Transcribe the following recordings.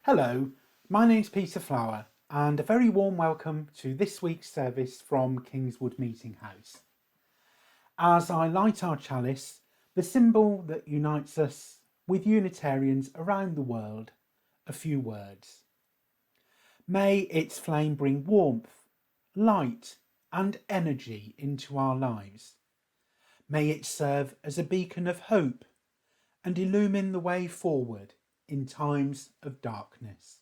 Hello, my name's Peter Flower, and a very warm welcome to this week's service from Kingswood Meeting House. As I light our chalice, the symbol that unites us with Unitarians around the world, a few words. May its flame bring warmth, light, and energy into our lives. May it serve as a beacon of hope and illumine the way forward in times of darkness.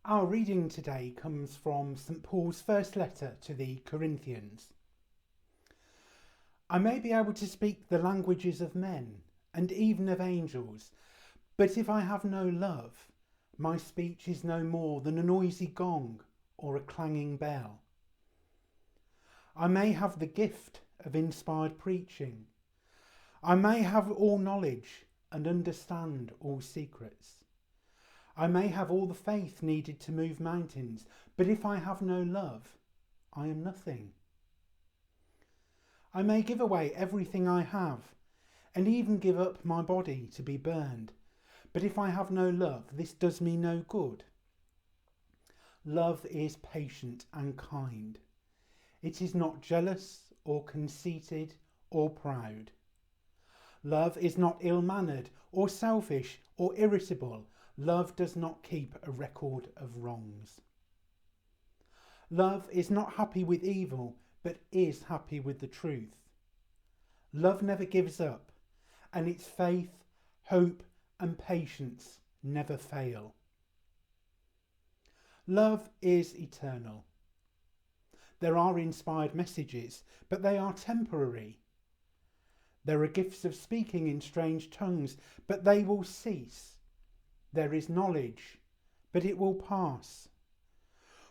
Our reading today comes from St. Paul's first letter to the Corinthians. I may be able to speak the languages of men and even of angels, but if I have no love, my speech is no more than a noisy gong or a clanging bell. I may have the gift of inspired preaching. I may have all knowledge and understand all secrets. I may have all the faith needed to move mountains, but if I have no love, I am nothing. I may give away everything I have, and even give up my body to be burned, but if I have no love, this does me no good. Love is patient and kind. It is not jealous or conceited or proud. Love is not ill-mannered or selfish or irritable. Love does not keep a record of wrongs. Love is not happy with evil, but is happy with the truth. Love never gives up, and its faith, hope, and patience never fail. Love is eternal. There are inspired messages, but they are temporary. There are gifts of speaking in strange tongues, but they will cease. There is knowledge, but it will pass.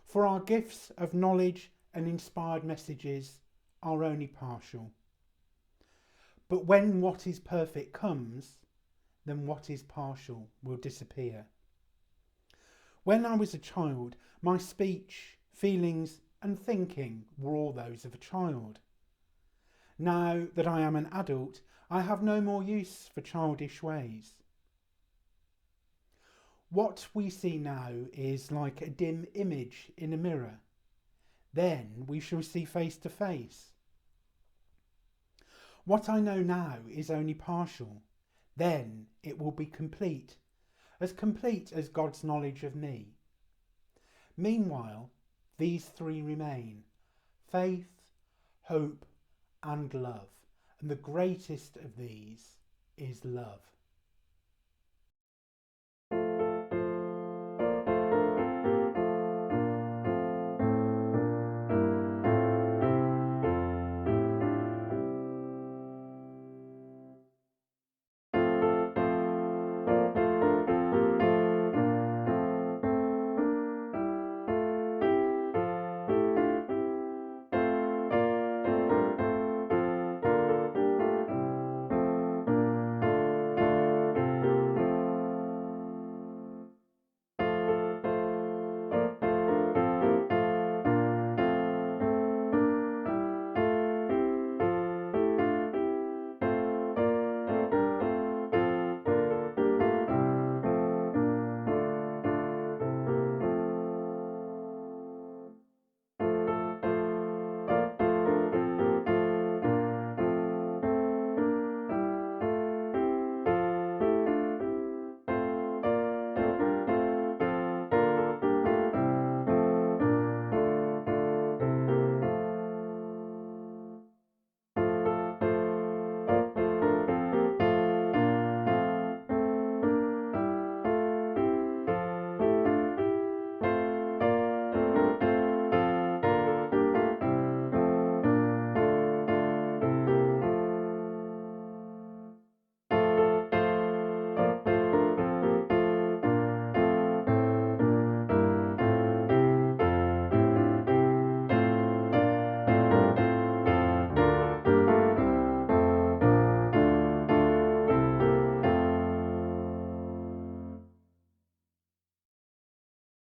For our gifts of knowledge and inspired messages are only partial. But when what is perfect comes, then what is partial will disappear. When I was a child, my speech, feelings, and thinking were all those of a child. Now that I am an adult, I have no more use for childish ways. What we see now is like a dim image in a mirror. Then we shall see face to face. What I know now is only partial. Then it will be complete as God's knowledge of me. Meanwhile, these three remain: faith, hope, and love. And the greatest of these is love.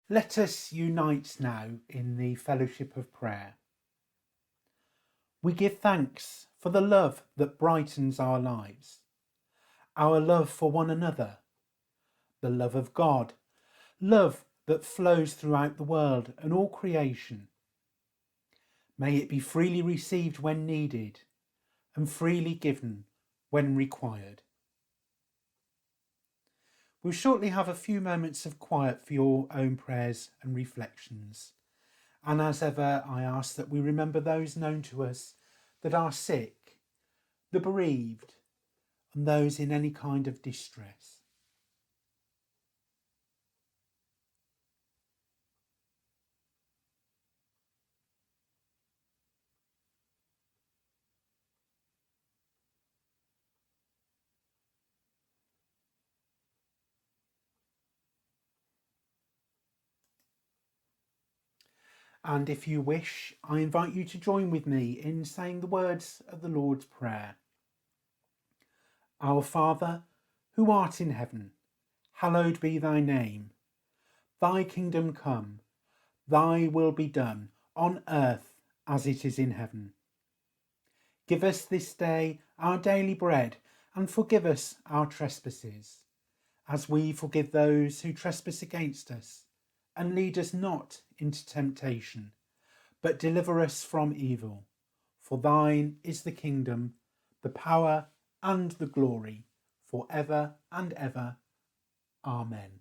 Let us unite now in the fellowship of prayer. We give thanks for the love that brightens our lives, our love for one another, the love of God, love that flows throughout the world and all creation. May it be freely received when needed and freely given when required. We'll shortly have a few moments of quiet for your own prayers and reflections. And as ever, I ask that we remember those known to us that are sick, the bereaved, and those in any kind of distress. And if you wish, I invite you to join with me in saying the words of the Lord's Prayer. Our Father, who art in heaven, hallowed be thy name. Thy kingdom come, thy will be done, on earth as it is in heaven. Give us this day our daily bread, and forgive us our trespasses, as we forgive those who trespass against us. And lead us not into temptation, but deliver us from evil. For thine is the kingdom, the power, and the glory, for ever and ever. Amen.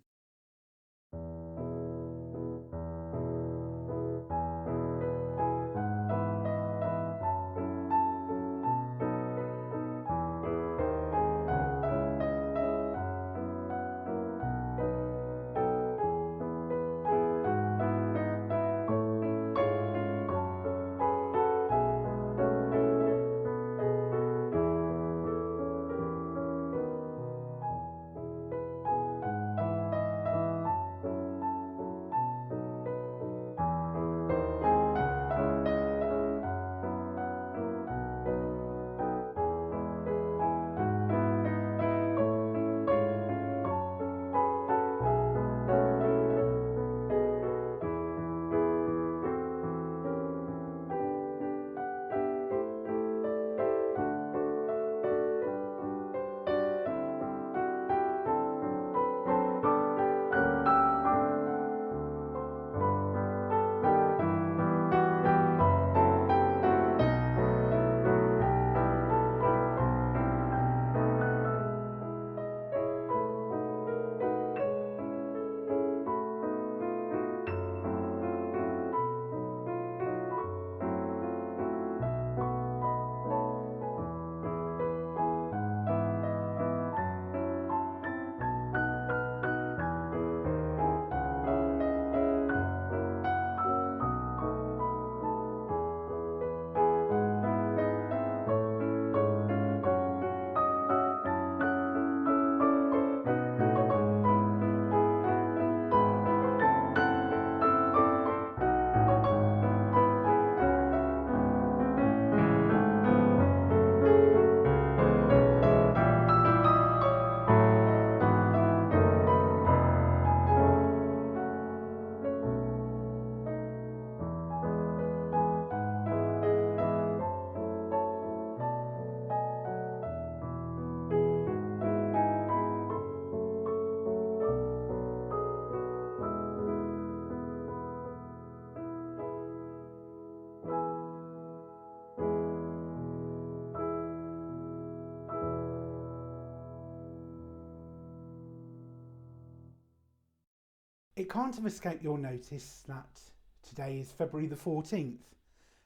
can't have escaped your notice that today is February the 14th,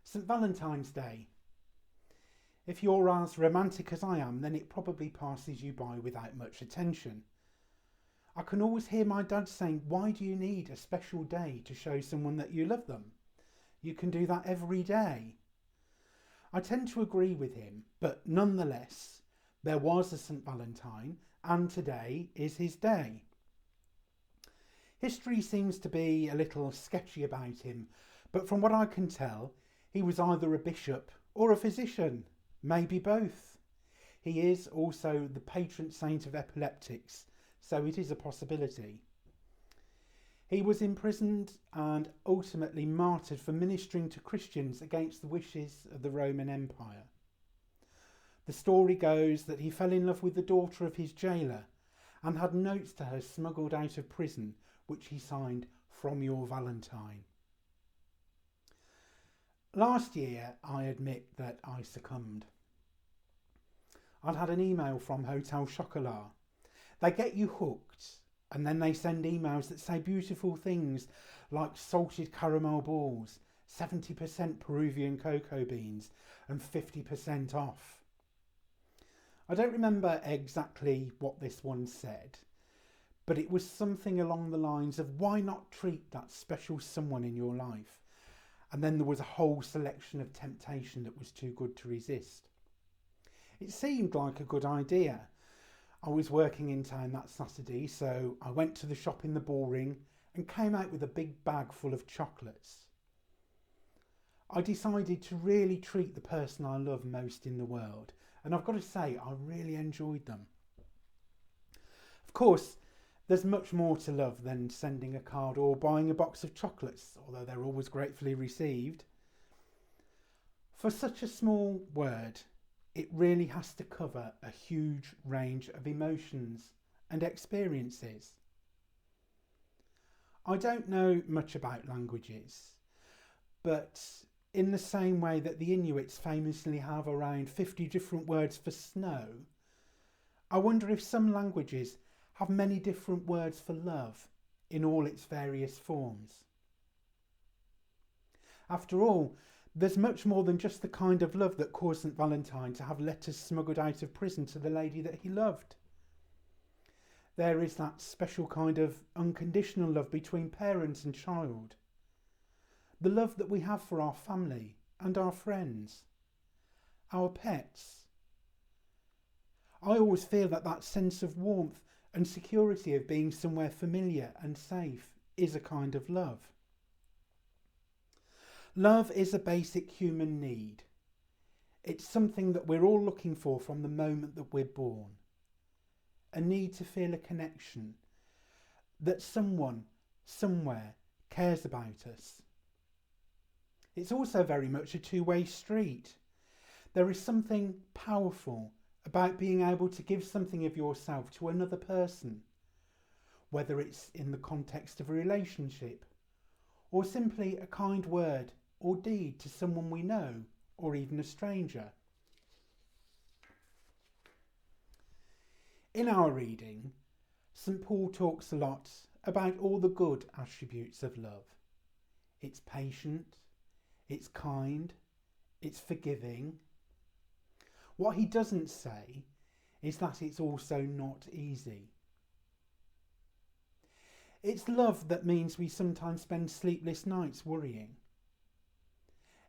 St Valentine's Day. If you're as romantic as I am, then it probably passes you by without much attention. I can always hear my dad saying, why do you need a special day to show someone that you love them? You can do that every day. I tend to agree with him, but nonetheless, there was a St Valentine and today is his day. History seems to be a little sketchy about him, but from what I can tell, he was either a bishop or a physician. Maybe both. He is also the patron saint of epileptics, so it is a possibility. He was imprisoned and ultimately martyred for ministering to Christians against the wishes of the Roman Empire. The story goes that he fell in love with the daughter of his jailer and had notes to her smuggled out of prison, which he signed, "From your Valentine." Last year, I admit that I succumbed. I'd had an email from Hotel Chocolat. They get you hooked, and then they send emails that say beautiful things like salted caramel balls, 70% Peruvian cocoa beans, and 50% off. I don't remember exactly what this one said, but it was something along the lines of, why not treat that special someone in your life? And then there was a whole selection of temptation that was too good to resist. It seemed like a good idea. I was working in town that Saturday, so I went to the shop in the Bullring and came out with a big bag full of chocolates. I decided to really treat the person I love most in the world, and I've got to say, I really enjoyed them. Of course, there's much more to love than sending a card or buying a box of chocolates, although they're always gratefully received. For such a small word, it really has to cover a huge range of emotions and experiences. I don't know much about languages, but in the same way that the Inuits famously have around 50 different words for snow, I wonder if some languages have many different words for love in all its various forms. After all, there's much more than just the kind of love that caused St Valentine to have letters smuggled out of prison to the lady that he loved. There is that special kind of unconditional love between parent and child. The love that we have for our family and our friends, our pets. I always feel that sense of warmth and security of being somewhere familiar and safe is a kind of love. Love is a basic human need. It's something that we're all looking for from the moment that we're born. A need to feel a connection, that someone, somewhere, cares about us. It's also very much a two-way street. There is something powerful about being able to give something of yourself to another person, whether it's in the context of a relationship, or simply a kind word or deed to someone we know, or even a stranger. In our reading, St Paul talks a lot about all the good attributes of love. It's patient, it's kind, it's forgiving. What he doesn't say is that it's also not easy. It's love that means we sometimes spend sleepless nights worrying.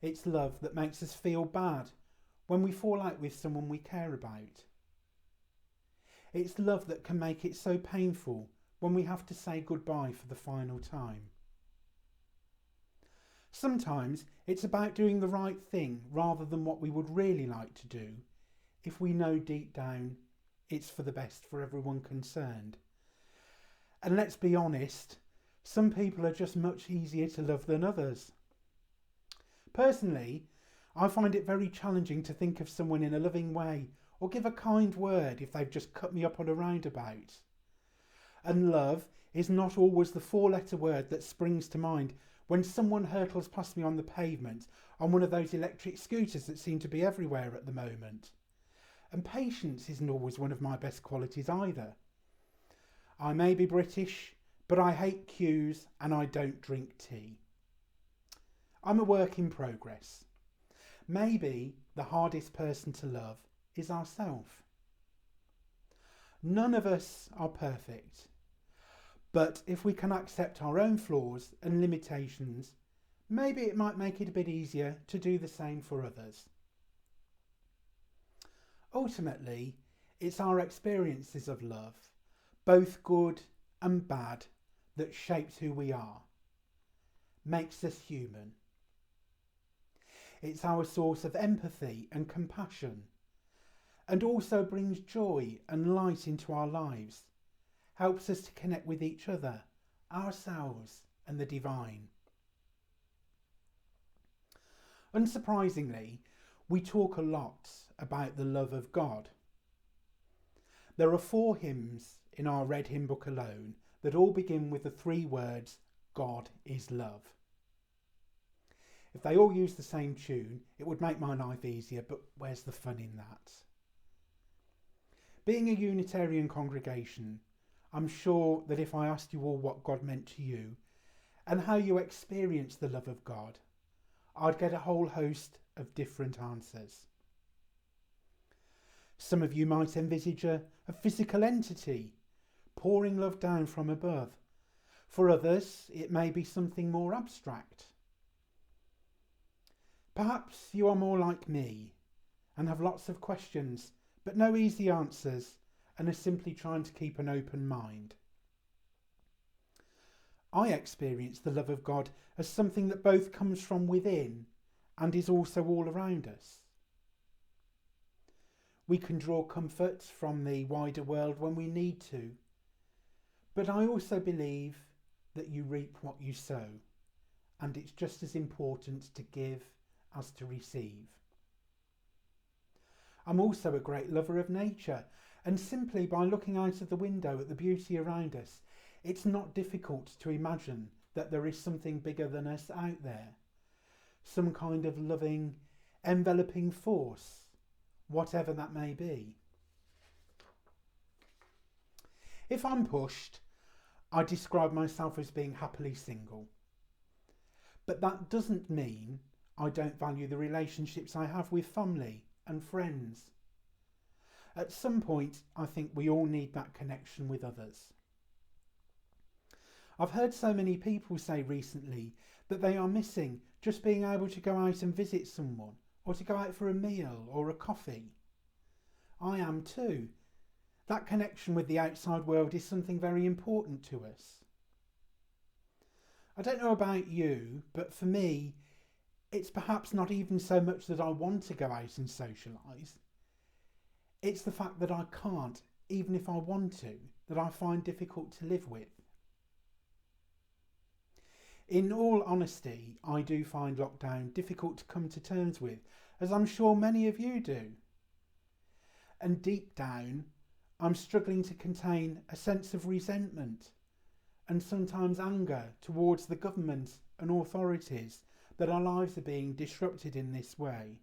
It's love that makes us feel bad when we fall out with someone we care about. It's love that can make it so painful when we have to say goodbye for the final time. Sometimes it's about doing the right thing rather than what we would really like to do, if we know deep down it's for the best for everyone concerned. And let's be honest, some people are just much easier to love than others. Personally, I find it very challenging to think of someone in a loving way or give a kind word if they've just cut me up on a roundabout. And love is not always the four-letter word that springs to mind when someone hurtles past me on the pavement on one of those electric scooters that seem to be everywhere at the moment. And patience isn't always one of my best qualities either. I may be British, but I hate queues and I don't drink tea. I'm a work in progress. Maybe the hardest person to love is ourselves. None of us are perfect, but if we can accept our own flaws and limitations, maybe it might make it a bit easier to do the same for others. Ultimately, it's our experiences of love, both good and bad, that shapes who we are, makes us human. It's our source of empathy and compassion, and also brings joy and light into our lives, helps us to connect with each other, ourselves, and the divine. Unsurprisingly, we talk a lot about the love of God. There are 4 hymns in our Red Hymn Book alone that all begin with the 3 words, God is love. If they all use the same tune, it would make my life easier, but where's the fun in that? Being a Unitarian congregation, I'm sure that if I asked you all what God meant to you and how you experience the love of God, I'd get a whole host of different answers. Some of you might envisage a physical entity pouring love down from above. For others, it may be something more abstract. Perhaps you are more like me and have lots of questions but no easy answers and are simply trying to keep an open mind. I experience the love of God as something that both comes from within and is also all around us. We can draw comfort from the wider world when we need to, but I also believe that you reap what you sow, and it's just as important to give as to receive. I'm also a great lover of nature, and simply by looking out of the window at the beauty around us, it's not difficult to imagine that there is something bigger than us out there. Some kind of loving, enveloping force, whatever that may be. If I'm pushed, I describe myself as being happily single. But that doesn't mean I don't value the relationships I have with family and friends. At some point, I think we all need that connection with others. I've heard so many people say recently that they are missing just being able to go out and visit someone, or to go out for a meal or a coffee. I am too. That connection with the outside world is something very important to us. I don't know about you, but for me, it's perhaps not even so much that I want to go out and socialise. It's the fact that I can't, even if I want to, that I find difficult to live with. In all honesty, I do find lockdown difficult to come to terms with, as I'm sure many of you do. And deep down, I'm struggling to contain a sense of resentment and sometimes anger towards the government and authorities that our lives are being disrupted in this way.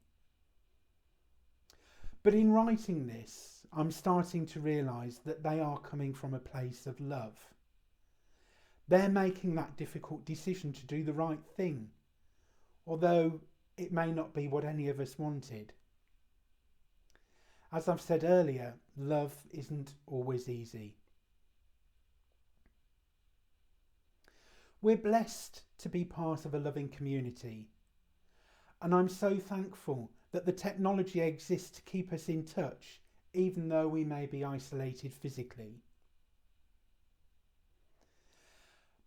But in writing this, I'm starting to realise that they are coming from a place of love. They're making that difficult decision to do the right thing, although it may not be what any of us wanted. As I've said earlier, love isn't always easy. We're blessed to be part of a loving community, and I'm so thankful that the technology exists to keep us in touch, even though we may be isolated physically.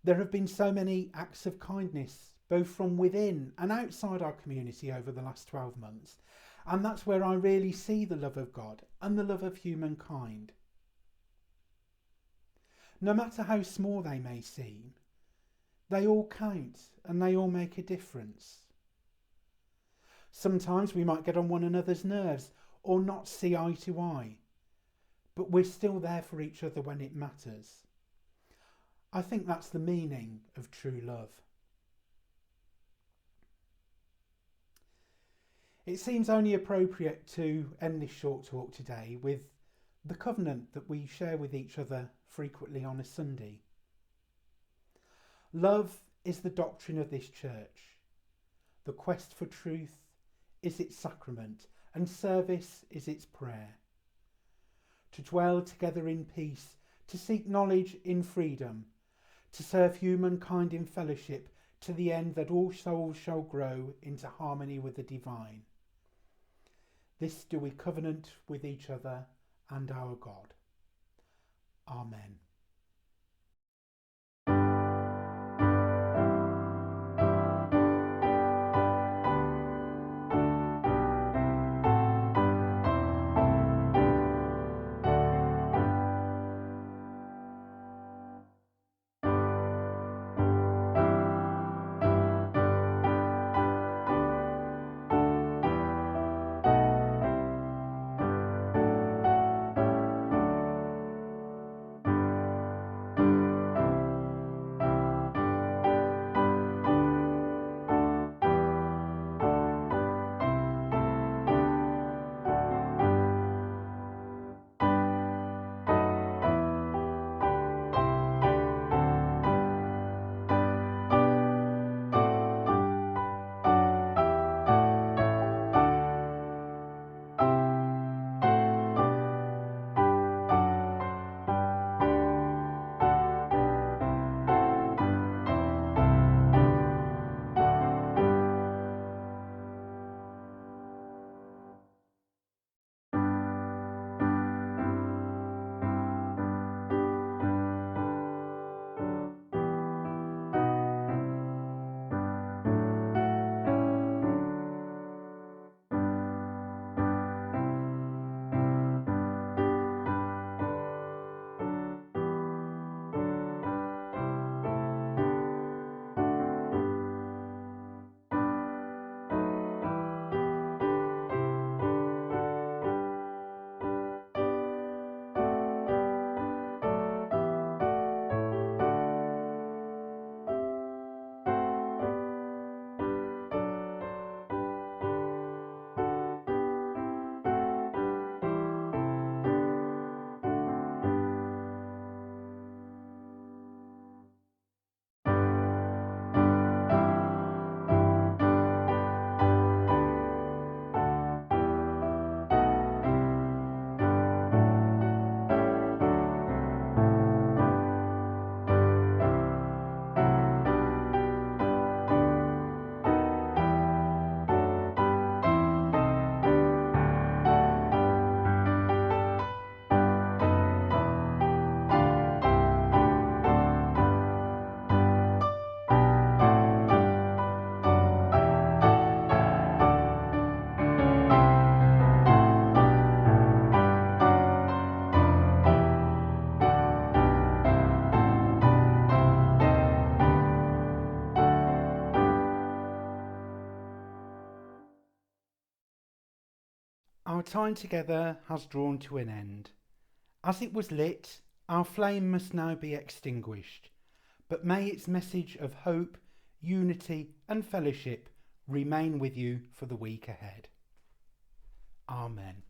There have been so many acts of kindness, both from within and outside our community over the last 12 months, and that's where I really see the love of God and the love of humankind. No matter how small they may seem, they all count and they all make a difference. Sometimes we might get on one another's nerves or not see eye to eye, but we're still there for each other when it matters. I think that's the meaning of true love. It seems only appropriate to end this short talk today with the covenant that we share with each other frequently on a Sunday. Love is the doctrine of this church. The quest for truth is its sacrament, and service is its prayer. To dwell together in peace, to seek knowledge in freedom, to serve humankind in fellowship, to the end that all souls shall grow into harmony with the divine. This do we covenant with each other and our God. Amen. Our time together has drawn to an end. As it was lit, our flame must now be extinguished, but may its message of hope, unity and fellowship remain with you for the week ahead. Amen.